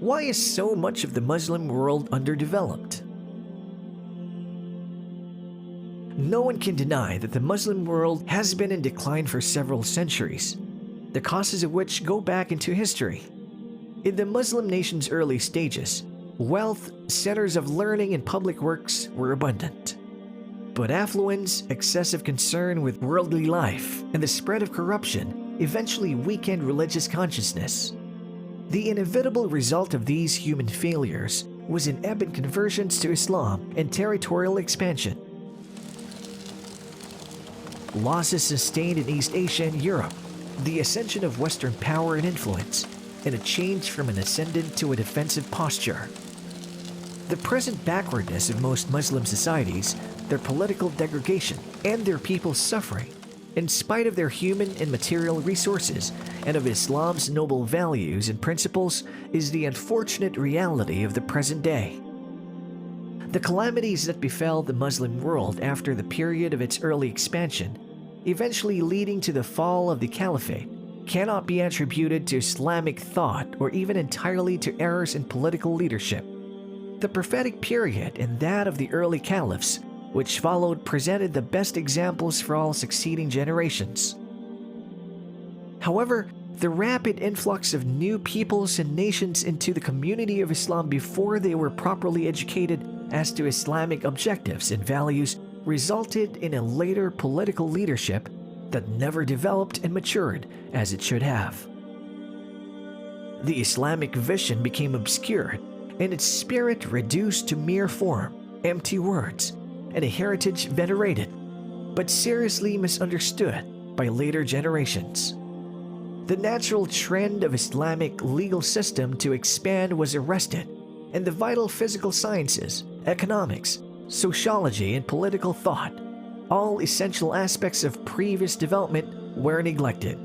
Why is so much of the Muslim world underdeveloped? No one can deny that the Muslim world has been in decline for several centuries, the causes of which go back into history. In the Muslim nation's early stages, wealth, centers of learning, and public works were abundant. But affluence, excessive concern with worldly life, and the spread of corruption eventually weakened religious consciousness. The inevitable result of these human failures was an ebb in conversions to Islam and territorial expansion. Losses sustained in East Asia and Europe, the ascension of Western power and influence, and a change from an ascendant to a defensive posture. The present backwardness of most Muslim societies, their political degradation, and their people's suffering, in spite of their human and material resources and of Islam's noble values and principles, is the unfortunate reality of the present day. The calamities that befell the Muslim world after the period of its early expansion, eventually leading to the fall of the Caliphate, cannot be attributed to Islamic thought or even entirely to errors in political leadership. The prophetic period and that of the early caliphs, which followed, presented the best examples for all succeeding generations. However, the rapid influx of new peoples and nations into the community of Islam before they were properly educated as to Islamic objectives and values resulted in a later political leadership that never developed and matured as it should have. The Islamic vision became obscured and its spirit reduced to mere form, empty words, and a heritage venerated, but seriously misunderstood by later generations. The natural trend of Islamic legal system to expand was arrested, and the vital physical sciences, economics, sociology, and political thought, all essential aspects of previous development, were neglected.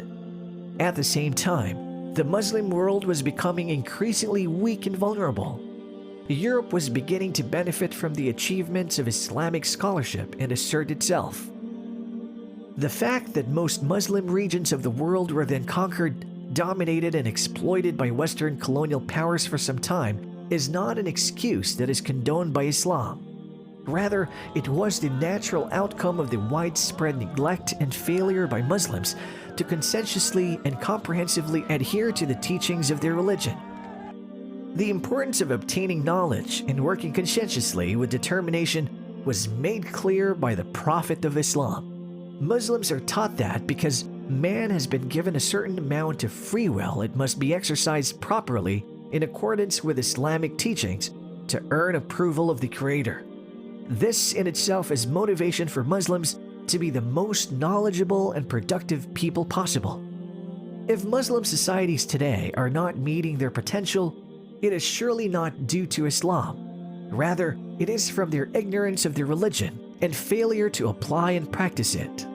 At the same time, the Muslim world was becoming increasingly weak and vulnerable. Europe was beginning to benefit from the achievements of Islamic scholarship and assert itself. The fact that most Muslim regions of the world were then conquered, dominated, and exploited by Western colonial powers for some time is not an excuse that is condoned by Islam. Rather, it was the natural outcome of the widespread neglect and failure by Muslims to conscientiously and comprehensively adhere to the teachings of their religion. The importance of obtaining knowledge and working conscientiously with determination was made clear by the Prophet of Islam. Muslims are taught that because man has been given a certain amount of free will, it must be exercised properly in accordance with Islamic teachings to earn approval of the Creator. This in itself is motivation for Muslims to be the most knowledgeable and productive people possible. If Muslim societies today are not meeting their potential, it is surely not due to Islam. Rather, it is from their ignorance of their religion and failure to apply and practice it.